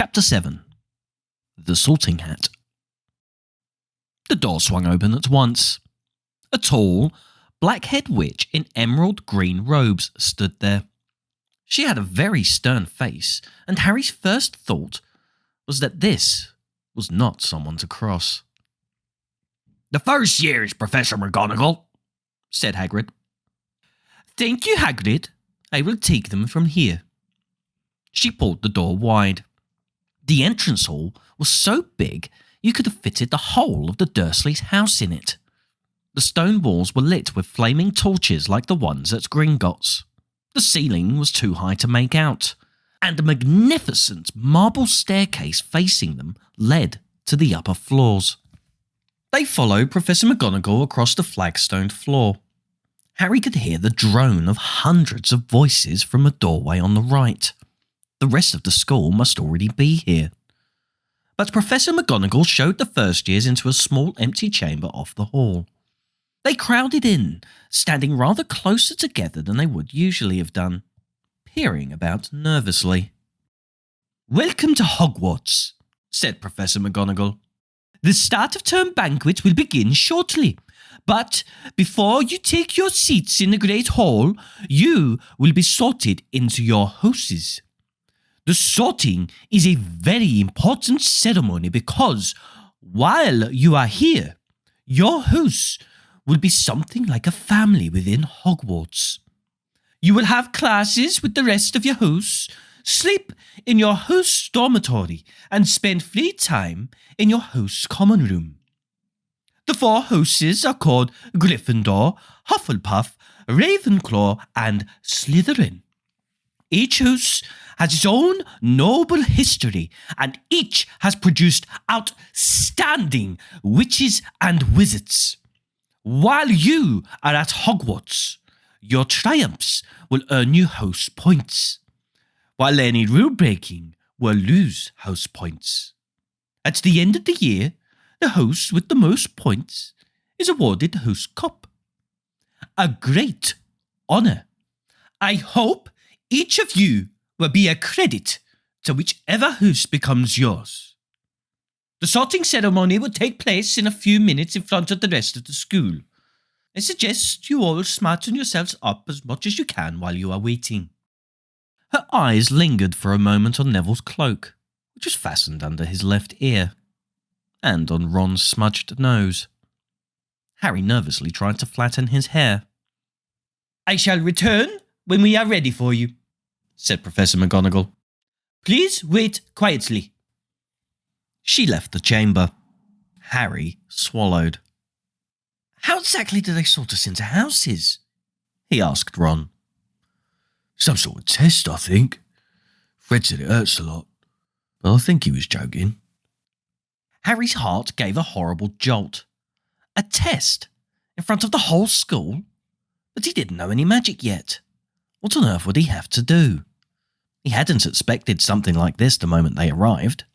Chapter 7. The Sorting Hat. The door swung open at once. A tall, black-haired witch in emerald green robes stood there. She had a very stern face, and Harry's first thought was that this was not someone to cross. "The first years, Professor McGonagall," said Hagrid. "Thank you, Hagrid. I will take them from here." She pulled the door wide. The entrance hall was so big you could have fitted the whole of the Dursleys' house in it. The stone walls were lit with flaming torches like the ones at Gringotts. The ceiling was too high to make out, and a magnificent marble staircase facing them led to the upper floors. They followed Professor McGonagall across the flagstoned floor. Harry could hear the drone of hundreds of voices from a doorway on the right. The rest of the school must already be here. But Professor McGonagall showed the first years into a small empty chamber off the hall. They crowded in, standing rather closer together than they would usually have done, peering about nervously. "Welcome to Hogwarts," said Professor McGonagall. "The start of term banquet will begin shortly, but before you take your seats in the Great Hall, you will be sorted into your houses. The sorting is a very important ceremony because, while you are here, your house will be something like a family within Hogwarts. You will have classes with the rest of your house, sleep in your house dormitory, and spend free time in your house common room. The 4 houses are called Gryffindor, Hufflepuff, Ravenclaw, and Slytherin. Each house has its own noble history, and each has produced outstanding witches and wizards. While you are at Hogwarts, your triumphs will earn you house points, while any rule-breaking will lose house points. At the end of the year, the house with the most points is awarded the house cup. A great honour. I hope each of you will be a credit to whichever house becomes yours. The sorting ceremony will take place in a few minutes in front of the rest of the school. I suggest you all smarten yourselves up as much as you can while you are waiting." Her eyes lingered for a moment on Neville's cloak, which was fastened under his left ear, and on Ron's smudged nose. Harry nervously tried to flatten his hair. "I shall return when we are ready for you," said Professor McGonagall. "Please wait quietly." She left the chamber. Harry swallowed. "How exactly do they sort us into houses?" he asked Ron. "Some sort of test, I think. Fred said it hurts a lot, but I think he was joking." Harry's heart gave a horrible jolt. A test? In front of the whole school? But he didn't know any magic yet. What on earth would he have to do? He hadn't expected something like this the moment they arrived.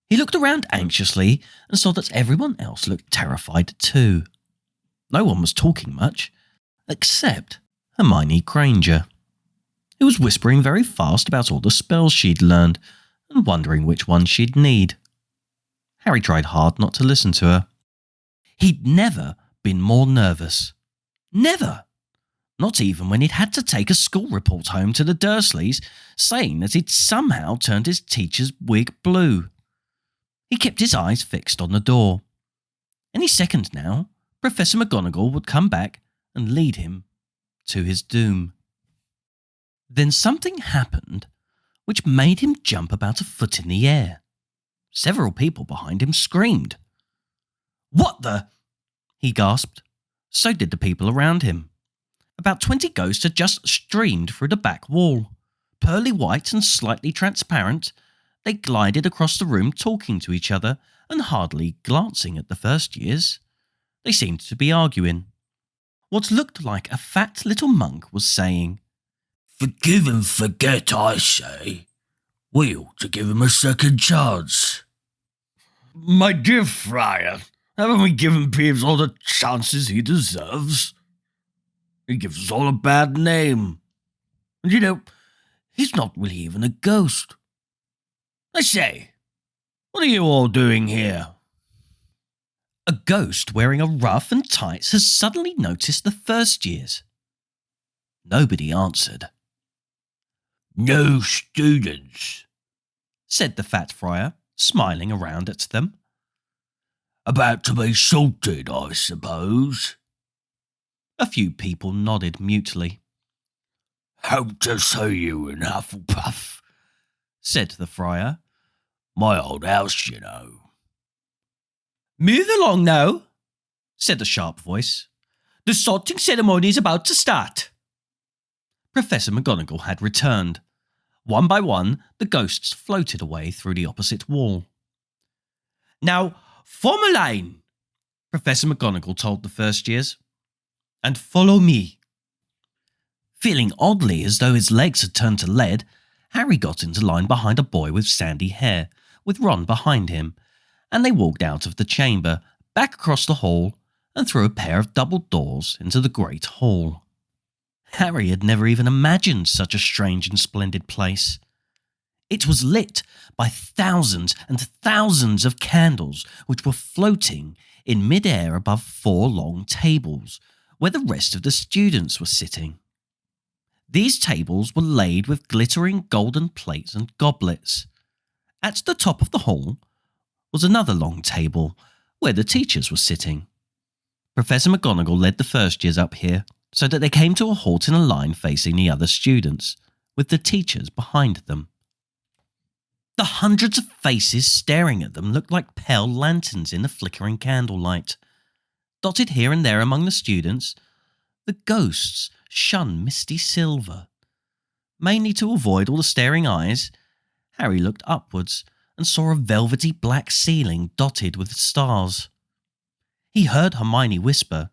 He looked around anxiously and saw that everyone else looked terrified too. No one was talking much, except Hermione Granger, who was whispering very fast about all the spells she'd learned and wondering which ones she'd need. Harry tried hard not to listen to her. He'd never been more nervous. Never. Not even when he'd had to take a school report home to the Dursleys, saying that he'd somehow turned his teacher's wig blue. He kept his eyes fixed on the door. Any second now, Professor McGonagall would come back and lead him to his doom. Then something happened which made him jump about a foot in the air. Several people behind him screamed. "What the?" he gasped. So did the people around him. About 20 ghosts had just streamed through the back wall. Pearly white and slightly transparent, they glided across the room talking to each other and hardly glancing at the first years. They seemed to be arguing. What looked like a fat little monk was saying, "Forgive and forget, I say. We ought to give him a second chance." "My dear Friar, haven't we given Peeves all the chances he deserves? He gives us all a bad name. And he's not really even a ghost. I say, what are you all doing here? A ghost wearing a ruff and tights has suddenly noticed the first years. Nobody answered. No students, Said the fat friar, smiling around at them. about to be salted, I suppose. A few people nodded mutely. Hope to see you in Hufflepuff, Said the friar. my old house, you know. Move along now, said a sharp voice. The sorting ceremony is about to start. Professor McGonagall had returned. One by one, the ghosts floated away through the opposite wall. Now, form a line, Professor McGonagall told the first years, and follow me. Feeling oddly as though his legs had turned to lead, Harry got into line behind a boy with sandy hair, with Ron behind him, and they walked out of the chamber, back across the hall, and through a pair of double doors into the great hall. Harry had never even imagined such a strange and splendid place. It was lit by thousands and thousands of candles which were floating in mid-air above 4 long tables, where the rest of the students were sitting. These tables were laid with glittering golden plates and goblets. At the top of the hall was another long table where the teachers were sitting. Professor McGonagall led the first years up here so that they came to a halt in a line facing the other students, with the teachers behind them. The hundreds of faces staring at them looked like pale lanterns in the flickering candlelight. Dotted here and there among the students, the ghosts shone misty silver. Mainly to avoid all the staring eyes, Harry looked upwards and saw a velvety black ceiling dotted with stars. He heard Hermione whisper,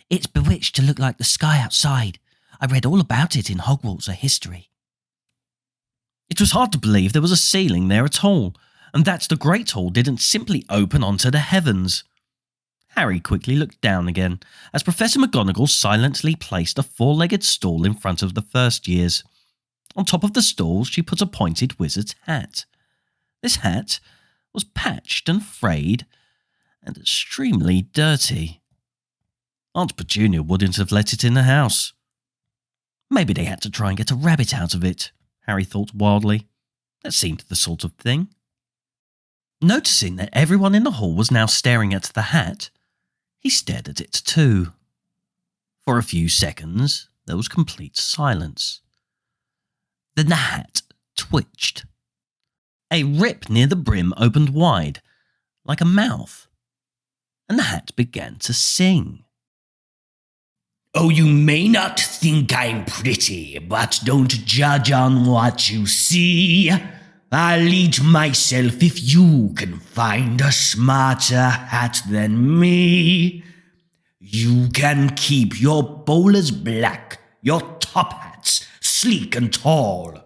"It's bewitched to look like the sky outside. I read all about it in Hogwarts history." It was hard to believe there was a ceiling there at all, and that the Great Hall didn't simply open onto the heavens. Harry quickly looked down again as Professor McGonagall silently placed a 4-legged stool in front of the first years. On top of the stool she put a pointed wizard's hat. This hat was patched and frayed and extremely dirty. Aunt Petunia wouldn't have let it in the house. Maybe they had to try and get a rabbit out of it, Harry thought wildly. That seemed the sort of thing. Noticing that everyone in the hall was now staring at the hat, he stared at it too. For a few seconds, there was complete silence. Then the hat twitched. A rip near the brim opened wide, like a mouth, and the hat began to sing. Oh, you may not think I'm pretty, but don't judge on what you see. I'll eat myself if you can find a smarter hat than me. You can keep your bowlers black, your top hats sleek and tall.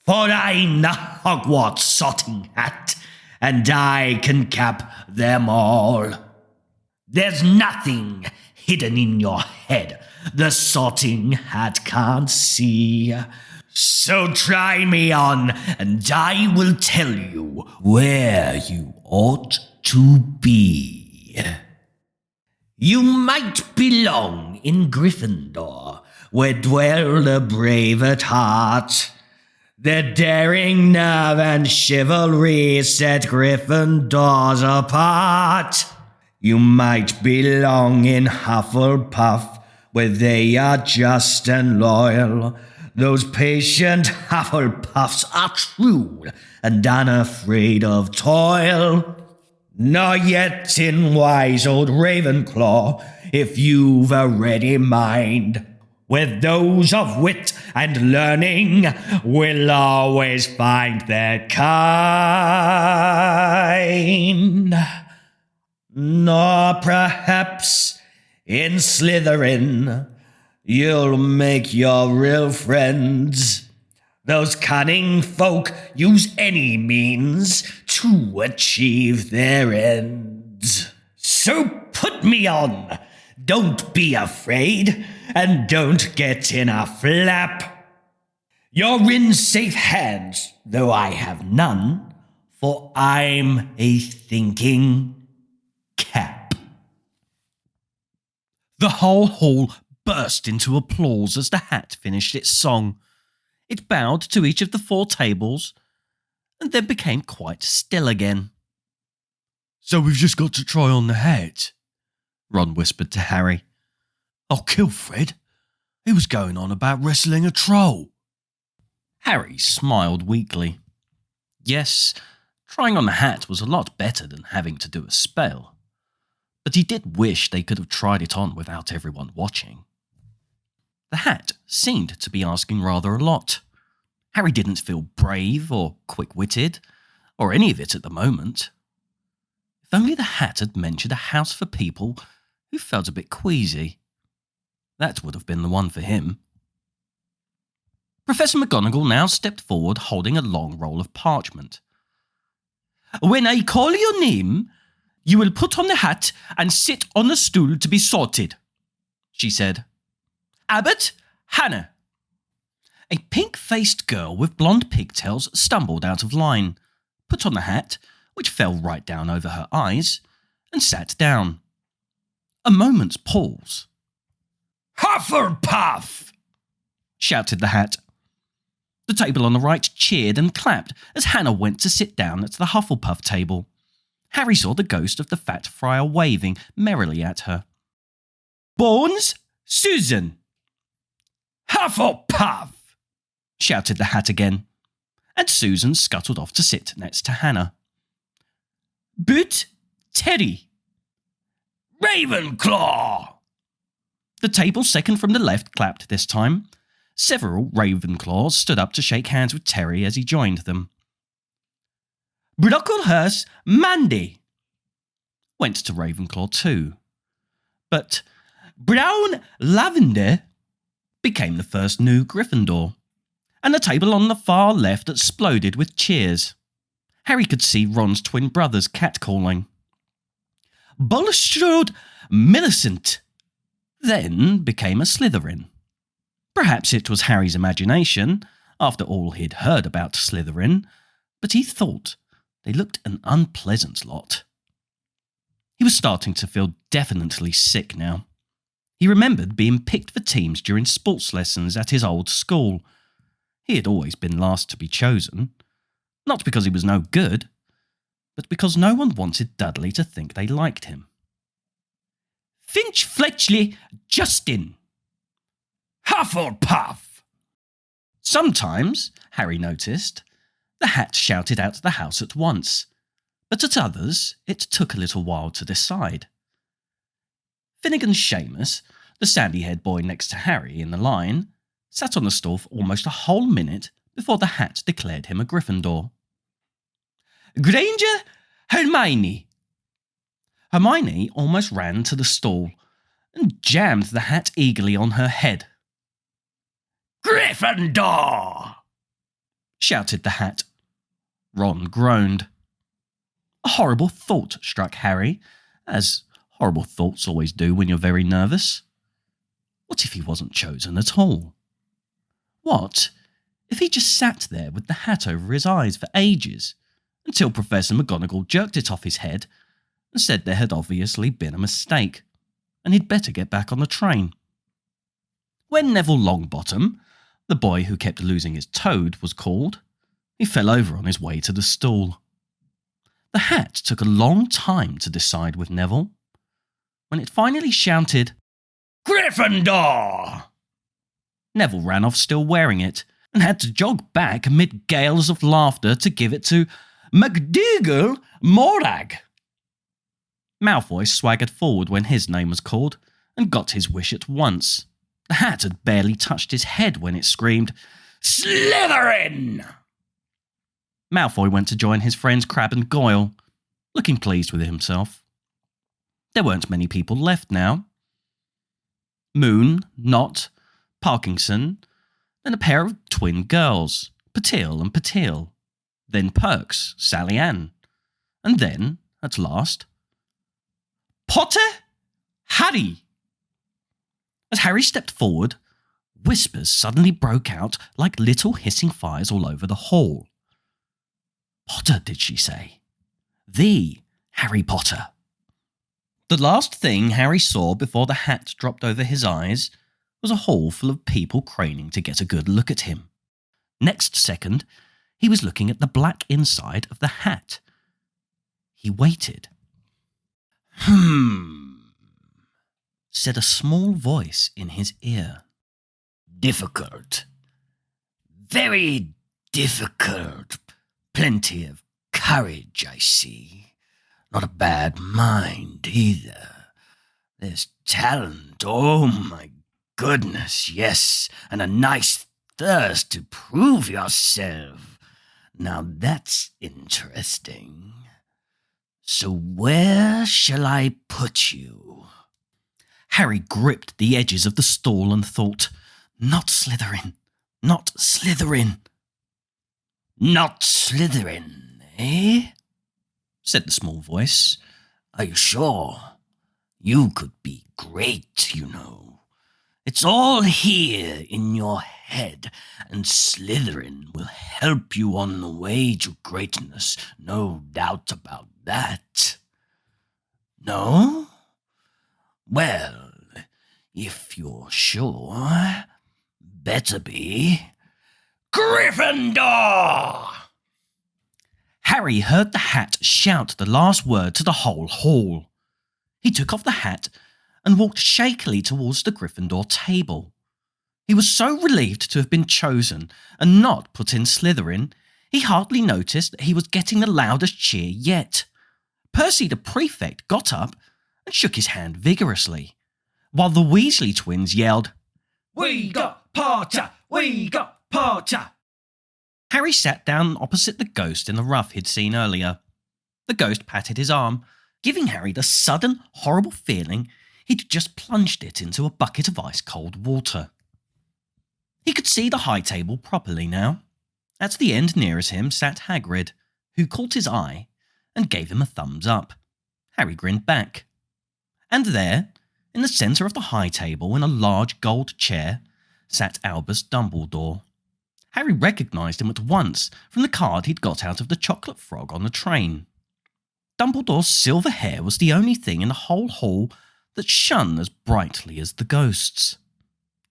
For I'm the Hogwarts sorting hat, and I can cap them all. There's nothing hidden in your head the sorting hat can't see. So try me on, and I will tell you where you ought to be. You might belong in Gryffindor, where dwell the brave at heart. Their daring nerve and chivalry set Gryffindors apart. You might belong in Hufflepuff, where they are just and loyal. Those patient Hufflepuffs are true and unafraid of toil. Nor yet in wise old Ravenclaw, if you've a ready mind, where those of wit and learning will always find their kind. Nor perhaps in Slytherin you'll make your real friends. Those cunning folk use any means to achieve their ends. So put me on, don't be afraid, and don't get in a flap. You're in safe hands, though I have none, for I'm a thinking cap. The whole hall burst into applause as the hat finished its song. It bowed to each of the 4 tables and then became quite still again. So we've just got to try on the hat, Ron whispered to Harry. I'll kill Fred. He was going on about wrestling a troll. Harry smiled weakly. Yes, trying on the hat was a lot better than having to do a spell, but he did wish they could have tried it on without everyone watching. The hat seemed to be asking rather a lot. Harry didn't feel brave or quick-witted, or any of it at the moment. If only the hat had mentioned a house for people who felt a bit queasy. That would have been the one for him. Professor McGonagall now stepped forward holding a long roll of parchment. When I call your name, you will put on the hat and sit on the stool to be sorted, she said. Abbott, Hannah. A pink-faced girl with blonde pigtails stumbled out of line, put on the hat, which fell right down over her eyes, and sat down. A moment's pause. Hufflepuff! Shouted the hat. The table on the right cheered and clapped as Hannah went to sit down at the Hufflepuff table. Harry saw the ghost of the fat friar waving merrily at her. Bones, Susan. Hufflepuff! Shouted the hat again, and Susan scuttled off to sit next to Hannah. Boot, Teddy. Ravenclaw! The table second from the left clapped this time. Several Ravenclaws stood up to shake hands with Terry as he joined them. Brocklehurst, Mandy. Went to Ravenclaw too. But Brown Lavender became the first new Gryffindor, and the table on the far left exploded with cheers. Harry could see Ron's twin brothers catcalling. Bulstrode Millicent then became a Slytherin. Perhaps it was Harry's imagination, after all he'd heard about Slytherin, but he thought they looked an unpleasant lot. He was starting to feel definitely sick now. He remembered being picked for teams during sports lessons at his old school. He had always been last to be chosen, not because he was no good, but because no one wanted Dudley to think they liked him. Finch Fletchley Justin. Hufflepuff! Sometimes, Harry noticed, the hat shouted out the house at once, but at others it took a little while to decide. Finnegan Seamus, the sandy-haired boy next to Harry in the line, sat on the stool for almost a whole minute before the hat declared him a Gryffindor. Granger Hermione. Hermione almost ran to the stool and jammed the hat eagerly on her head. Gryffindor! Shouted the hat. Ron groaned. A horrible thought struck Harry, as horrible thoughts always do when you're very nervous. What if he wasn't chosen at all? What if he just sat there with the hat over his eyes for ages, until Professor McGonagall jerked it off his head and said there had obviously been a mistake, and he'd better get back on the train? When Neville Longbottom, the boy who kept losing his toad, was called, he fell over on his way to the stool. The hat took a long time to decide with Neville. When it finally shouted, Gryffindor! Neville ran off still wearing it, and had to jog back amid gales of laughter to give it to McDougal Morag. Malfoy swaggered forward when his name was called, and got his wish at once. The hat had barely touched his head when it screamed, Slytherin! Malfoy went to join his friends Crabbe and Goyle, looking pleased with himself. There weren't many people left now. Moon, Knott, Parkinson, then a pair of twin girls, Patil and Patil, then Perks, Sally Ann, and then, at last, Potter, Harry. As Harry stepped forward, Whispers suddenly broke out like little hissing fires all over the hall. Potter, did she say? The Harry Potter. The last thing Harry saw before the hat dropped over his eyes was a hall full of people craning to get a good look at him. Next second, he was looking at the black inside of the hat. He waited. Said a small voice in his ear. Difficult. Very difficult. Plenty of courage, I see. Not a bad mind, either. There's talent, oh my goodness, yes, and a nice thirst to prove yourself. Now that's interesting. So where shall I put you? Harry gripped the edges of the stool and thought, Not Slytherin, not Slytherin. Not Slytherin, eh? Said the small voice. Are you sure? You could be great, you know. It's all here in your head, and Slytherin will help you on the way to greatness, no doubt about that. No? Well, if you're sure, better be Gryffindor! Harry heard the hat shout the last word to the whole hall. He took off the hat and walked shakily towards the Gryffindor table. He was so relieved to have been chosen and not put in Slytherin, he hardly noticed that he was getting the loudest cheer yet. Percy the prefect got up and shook his hand vigorously, while the Weasley twins yelled, We got Potter! We got Potter! Harry sat down opposite the ghost in the rough he'd seen earlier. The ghost patted his arm, giving Harry the sudden, horrible feeling he'd just plunged it into a bucket of ice-cold water. He could see the high table properly now. At the end nearest him sat Hagrid, who caught his eye and gave him a thumbs up. Harry grinned back. And there, in the centre of the high table in a large gold chair, sat Albus Dumbledore. Harry recognised him at once from the card he'd got out of the chocolate frog on the train. Dumbledore's silver hair was the only thing in the whole hall that shone as brightly as the ghost's.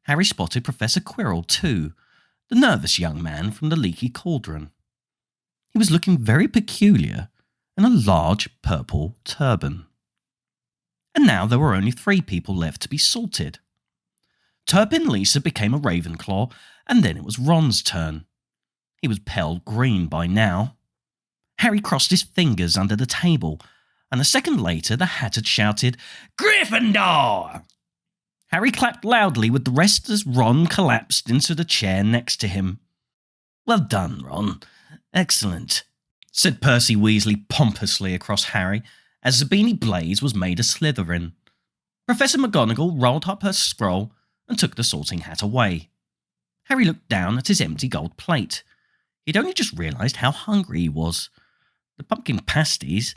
Harry spotted Professor Quirrell too, the nervous young man from the Leaky Cauldron. He was looking very peculiar in a large purple turban. And now there were only 3 people left to be sorted. Turpin Lisa became a Ravenclaw, and then it was Ron's turn. He was pale green by now. Harry crossed his fingers under the table, and a second later the hat had shouted, Gryffindor! Harry clapped loudly with the rest as Ron collapsed into the chair next to him. Well done, Ron. Excellent, said Percy Weasley pompously across Harry, as Zabini Blaze was made a Slytherin. Professor McGonagall rolled up her scroll and took the sorting hat away. Harry looked down at his empty gold plate. He'd only just realised how hungry he was. The pumpkin pasties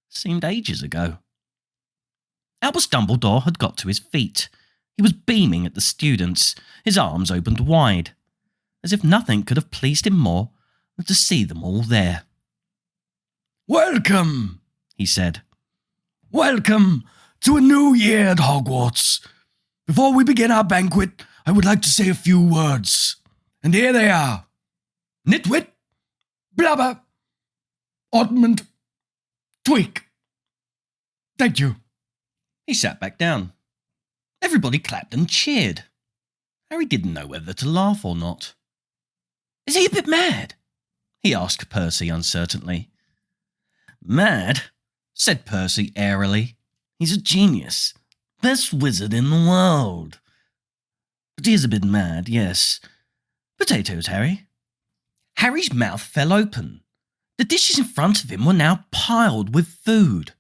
seemed ages ago. Albus Dumbledore had got to his feet. He was beaming at the students, his arms opened wide, as if nothing could have pleased him more than to see them all there. Welcome, he said. Welcome to a new year at Hogwarts. Before we begin our banquet, I would like to say a few words. And here they are. Nitwit, Blubber, Oddmond, Tweak. Thank you. He sat back down. Everybody clapped and cheered. Harry didn't know whether to laugh or not. Is he a bit mad? He asked Percy uncertainly. Mad? Said Percy airily. He's a genius. Best wizard in the world. But he is a bit mad, yes. Potatoes, Harry. Harry's mouth fell open. The dishes in front of him were now piled with food.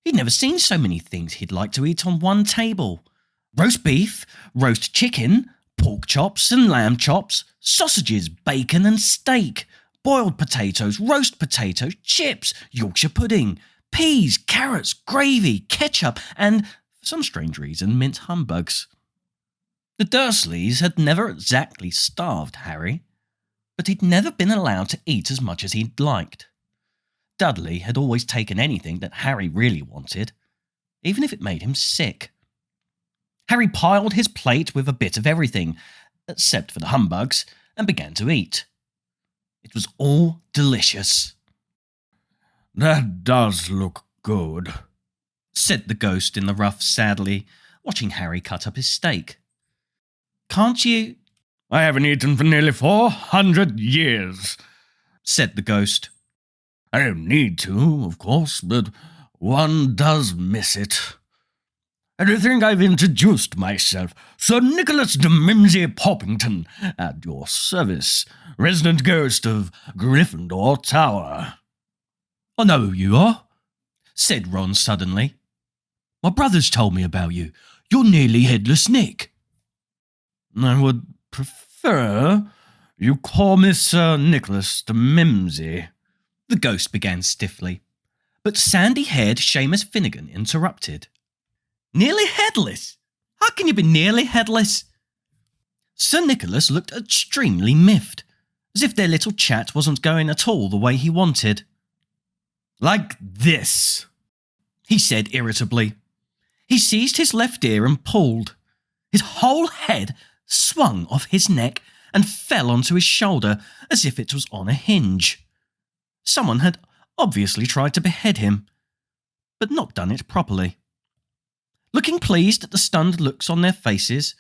He'd never seen so many things he'd like to eat on one table. Roast beef, roast chicken, pork chops and lamb chops, sausages, bacon and steak, boiled potatoes, roast potatoes, chips, Yorkshire pudding, peas, carrots, gravy, ketchup and, for some strange reason, mint humbugs. The Dursleys had never exactly starved Harry, but he'd never been allowed to eat as much as he'd liked. Dudley had always taken anything that Harry really wanted, even if it made him sick. Harry piled his plate with a bit of everything, except for the humbugs, and began to eat. It was all delicious. That does look good, said the ghost in the rough sadly, watching Harry cut up his steak. Can't you? I haven't eaten for nearly 400 years, said the ghost. I don't need to, of course, but one does miss it. I do think I've introduced myself. Sir Nicholas de Mimsy Poppington, at your service, resident ghost of Gryffindor Tower. I know who you are, said Ron suddenly. My brother's told me about you. You're nearly Headless Nick. I would prefer you call me Sir Nicholas de Mimsy, the ghost began stiffly, but sandy-haired Seamus Finnegan interrupted. Nearly headless? How can you be nearly headless? Sir Nicholas looked extremely miffed, as if their little chat wasn't going at all the way he wanted. Like this, he said irritably. He seized his left ear and pulled. His whole head swung off his neck and fell onto his shoulder as if it was on a hinge. Someone had obviously tried to behead him, but not done it properly. Looking pleased at the stunned looks on their faces,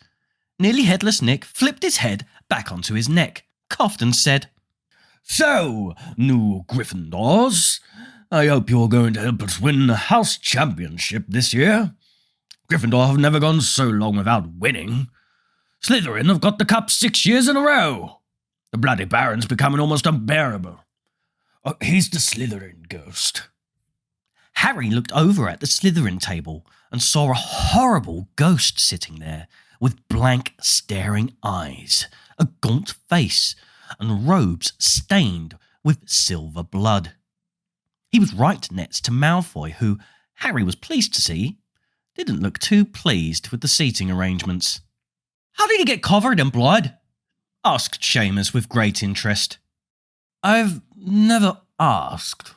nearly headless Nick flipped his head back onto his neck, coughed and said, So, new Gryffindors, I hope you're going to help us win the house championship this year. Gryffindor have never gone so long without winning. Slytherin have got the cup 6 years in a row. The bloody Baron's becoming almost unbearable. Oh, he's the Slytherin ghost. Harry looked over at the Slytherin table and saw a horrible ghost sitting there with blank, staring eyes, a gaunt face, and robes stained with silver blood. He was right next to Malfoy, who, Harry was pleased to see, didn't look too pleased with the seating arrangements. How did he get covered in blood? Asked Seamus with great interest. I've never asked,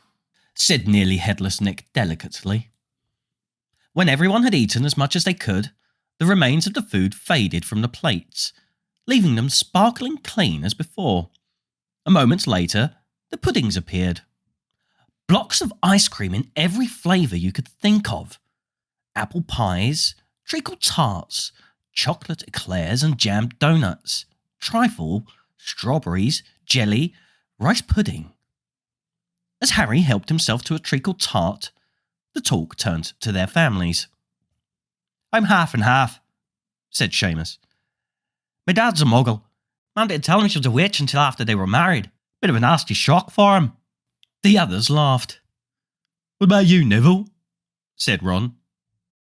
said nearly headless Nick delicately. When everyone had eaten as much as they could, the remains of the food faded from the plates, leaving them sparkling clean as before. A moment later, the puddings appeared. Blocks of ice cream in every flavour you could think of. Apple pies, treacle tarts, chocolate eclairs and jammed donuts, trifle, strawberries, jelly, rice pudding. As Harry helped himself to a treacle tart, the talk turned to their families. I'm half and half, said Seamus. My dad's a muggle. Mum didn't tell him she was a witch until after they were married. Bit of a nasty shock for him. The others laughed. What about you, Neville? Said Ron.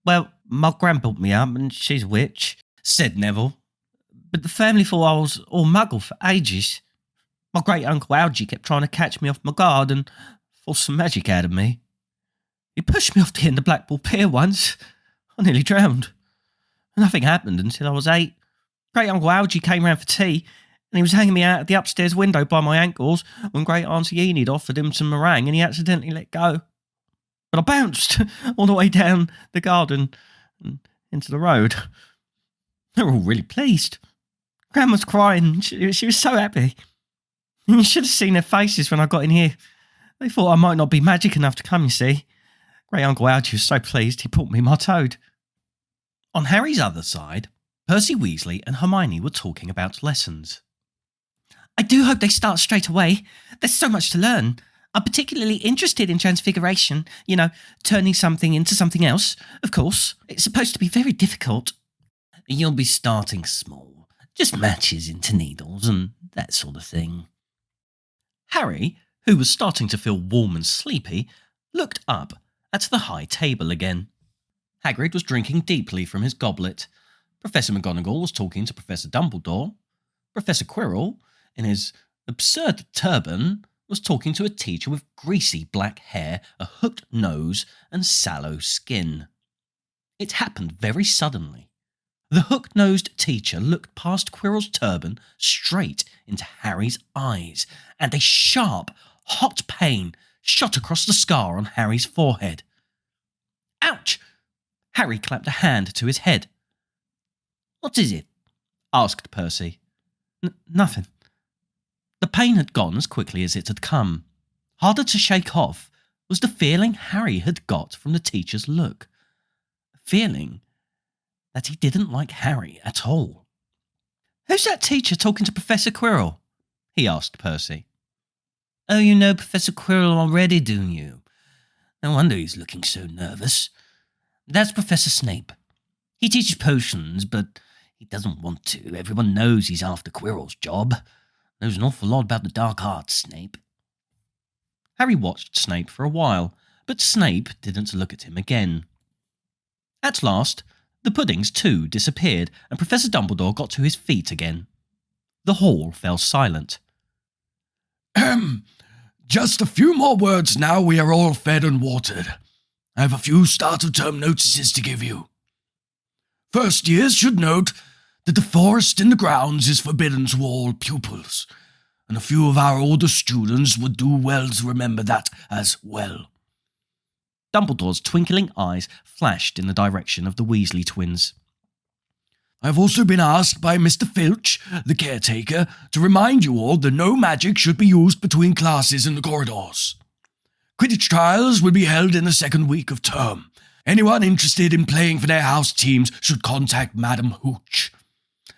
Well, my gran built me up and she's a witch, said Neville. But the family thought I was all muggle for ages. My great-uncle Algy kept trying to catch me off my guard and force some magic out of me. He pushed me off the end of Blackpool Pier once. I nearly drowned. Nothing happened until I was 8. Great-uncle Algy came round for tea and he was hanging me out of the upstairs window by my ankles when Great-auntie Enid offered him some meringue and he accidentally let go. But I bounced all the way down the garden and into the road. They were all really pleased. Gran was crying. She was so happy. You should have seen their faces when I got in here. They thought I might not be magic enough to come, you see. Great-uncle Algy was so pleased he brought me my toad. On Harry's other side, Percy Weasley and Hermione were talking about lessons. I do hope they start straight away. There's so much to learn. I'm particularly interested in transfiguration, turning something into something else, of course. It's supposed to be very difficult. You'll be starting small, just matches into needles and that sort of thing. Harry, who was starting to feel warm and sleepy, looked up at the high table again. Hagrid was drinking deeply from his goblet. Professor McGonagall was talking to Professor Dumbledore. Professor Quirrell, in his absurd turban, was talking to a teacher with greasy black hair, a hooked nose, and sallow skin. It happened very suddenly. The hook-nosed teacher looked past Quirrell's turban straight into Harry's eyes, and a sharp, hot pain shot across the scar on Harry's forehead. Ouch! Harry clapped a hand to his head. What is it? Asked Percy. Nothing. The pain had gone as quickly as it had come. Harder to shake off was the feeling Harry had got from the teacher's look. A feeling that he didn't like Harry at all. Who's that teacher talking to Professor Quirrell? He asked Percy. Oh, you know Professor Quirrell already, do you? No wonder he's looking so nervous. That's Professor Snape. He teaches potions, but he doesn't want to. Everyone knows he's after Quirrell's job. Knows an awful lot about the dark arts, Snape. Harry watched Snape for a while, but Snape didn't look at him again. At last, the puddings too disappeared, and Professor Dumbledore got to his feet again. The hall fell silent. Just a few more words now we are all fed and watered. I have a few start-of-term notices to give you. First years should note that the forest in the grounds is forbidden to all pupils, and a few of our older students would do well to remember that as well. Dumbledore's twinkling eyes flashed in the direction of the Weasley twins. I have also been asked by Mr. Filch, the caretaker, to remind you all that no magic should be used between classes in the corridors. Quidditch trials will be held in the second week of term. Anyone interested in playing for their house teams should contact Madam Hooch.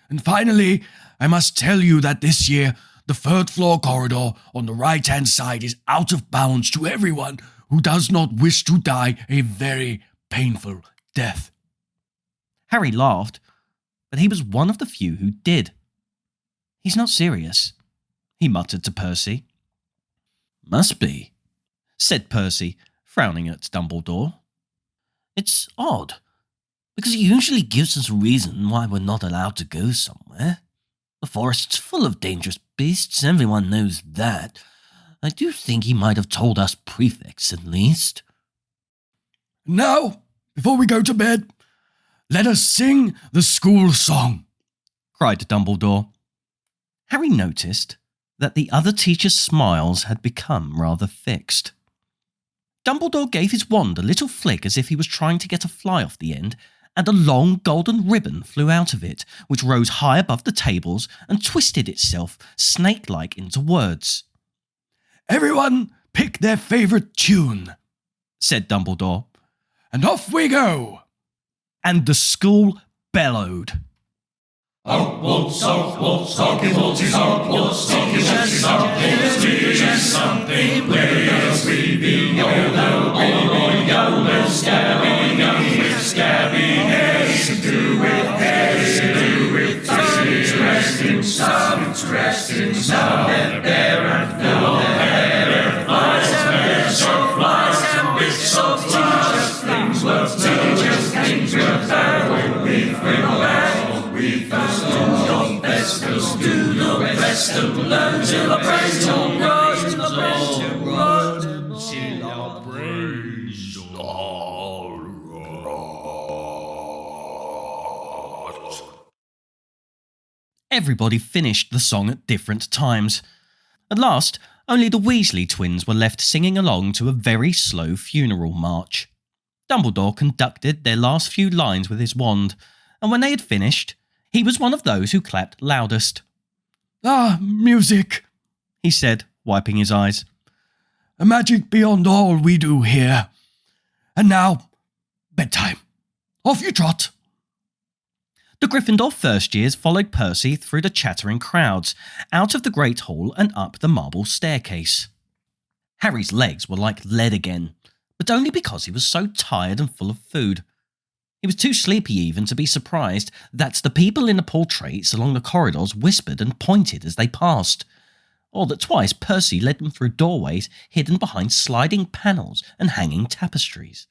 And finally, I must tell you that this year, the third floor corridor on the right-hand side is out of bounds to everyone who does not wish to die a very painful death. Harry laughed, but he was one of the few who did. He's not serious, he muttered to Percy. Must be, said Percy, frowning at Dumbledore. It's odd, because he usually gives us a reason why we're not allowed to go somewhere. The forest's full of dangerous beasts, everyone knows that. I do think he might have told us prefects at least. Now, before we go to bed, let us sing the school song, cried Dumbledore. Harry noticed that the other teachers' smiles had become rather fixed. Dumbledore gave his wand a little flick as if he was trying to get a fly off the end, and a long golden ribbon flew out of it, which rose high above the tables and twisted itself snake-like into words. Everyone pick their favourite tune, said Dumbledore. And off we go. And the school bellowed. Hogwarts, Hogwarts, Hogwarts, Hogwarts, Hogwarts, Hogwarts, teach something, please. We be all young, scabby heads, to do with heads, to do with some interesting, some that there and there, flies and bits of flies and bits of flies, things worth teachers, things worth that we think about. We first do your best, do your best, and learn till our brains all rot, till our brains all rot. Everybody finished the song at different times. At last, only the Weasley twins were left singing along to a very slow funeral march. Dumbledore conducted their last few lines with his wand, and when they had finished, he was one of those who clapped loudest. Ah, music, he said, wiping his eyes. A magic beyond all we do here. And now, bedtime. Off you trot. The Gryffindor first years followed Percy through the chattering crowds, out of the Great Hall and up the marble staircase. Harry's legs were like lead again, but only because he was so tired and full of food. He was too sleepy even to be surprised that the people in the portraits along the corridors whispered and pointed as they passed, or that twice Percy led them through doorways hidden behind sliding panels and hanging tapestries.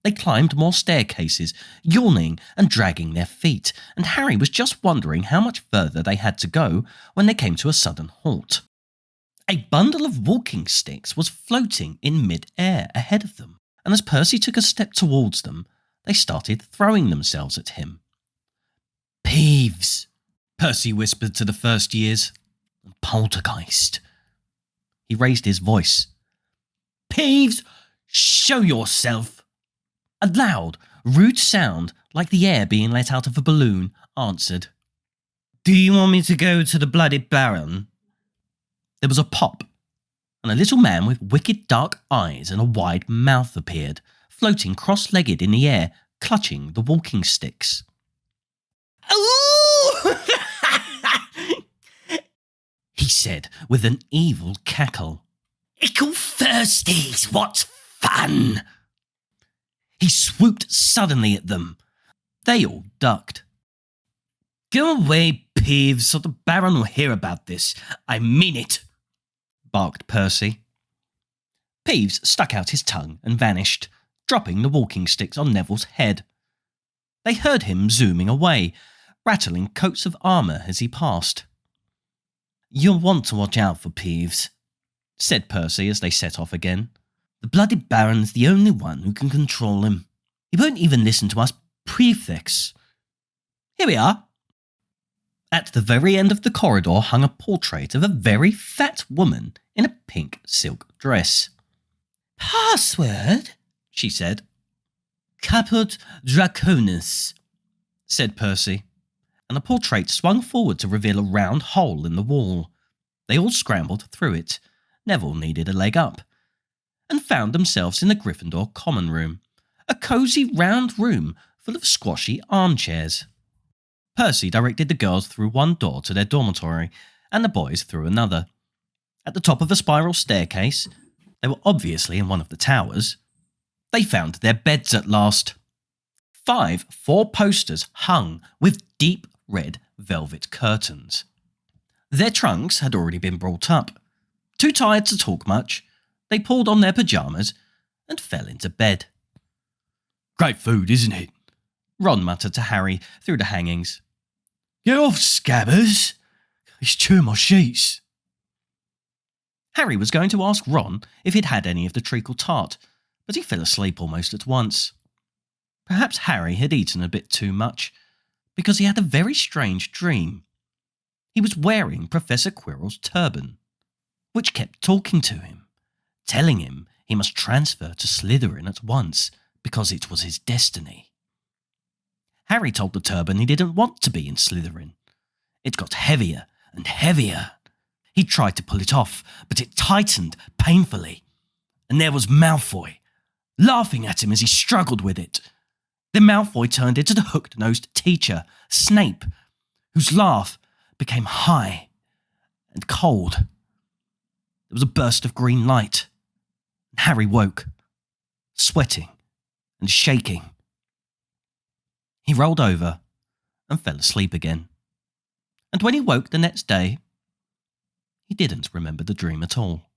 They climbed more staircases, yawning and dragging their feet, and Harry was just wondering how much further they had to go when they came to a sudden halt. A bundle of walking sticks was floating in mid-air ahead of them, and as Percy took a step towards them, they started throwing themselves at him. Peeves, Percy whispered to the first years. Poltergeist. He raised his voice. Peeves, show yourself. A loud, rude sound, like the air being let out of a balloon, answered. Do you want me to go to the Bloody Baron? There was a pop, and a little man with wicked dark eyes and a wide mouth appeared, floating cross-legged in the air, clutching the walking sticks. Ooh! He said with an evil cackle. Ickle thirsties, what fun! He swooped suddenly at them. They all ducked. Go away, Peeves, or the Baron will hear about this. I mean it, barked Percy. Peeves stuck out his tongue and vanished, dropping the walking sticks on Neville's head. They heard him zooming away, rattling coats of armour as he passed. You'll want to watch out for Peeves, said Percy as they set off again. The Bloody Baron's the only one who can control him. He won't even listen to us prefects. Here we are. At the very end of the corridor hung a portrait of a very fat woman in a pink silk dress. Password, she said. Caput Draconis, said Percy, and the portrait swung forward to reveal a round hole in the wall. They all scrambled through it. Neville needed a leg up, and found themselves in the Gryffindor common room, a cosy round room full of squashy armchairs. Percy directed the girls through one door to their dormitory, and the boys through another. At the top of a spiral staircase, they were obviously in one of the towers, they found their beds at last. 5 four-posters hung with deep red velvet curtains. Their trunks had already been brought up. Too tired to talk much, they pulled on their pyjamas and fell into bed. Great food, isn't it? Ron muttered to Harry through the hangings. Get off, Scabbers. It's chewing my sheets. Harry was going to ask Ron if he'd had any of the treacle tart, but he fell asleep almost at once. Perhaps Harry had eaten a bit too much, because he had a very strange dream. He was wearing Professor Quirrell's turban, which kept talking to him, telling him he must transfer to Slytherin at once because it was his destiny. Harry told the turban he didn't want to be in Slytherin. It got heavier and heavier. He tried to pull it off, but it tightened painfully. And there was Malfoy, laughing at him as he struggled with it. Then Malfoy turned into the hooked-nosed teacher, Snape, whose laugh became high and cold. There was a burst of green light, and Harry woke, sweating and shaking. He rolled over and fell asleep again. And when he woke the next day, he didn't remember the dream at all.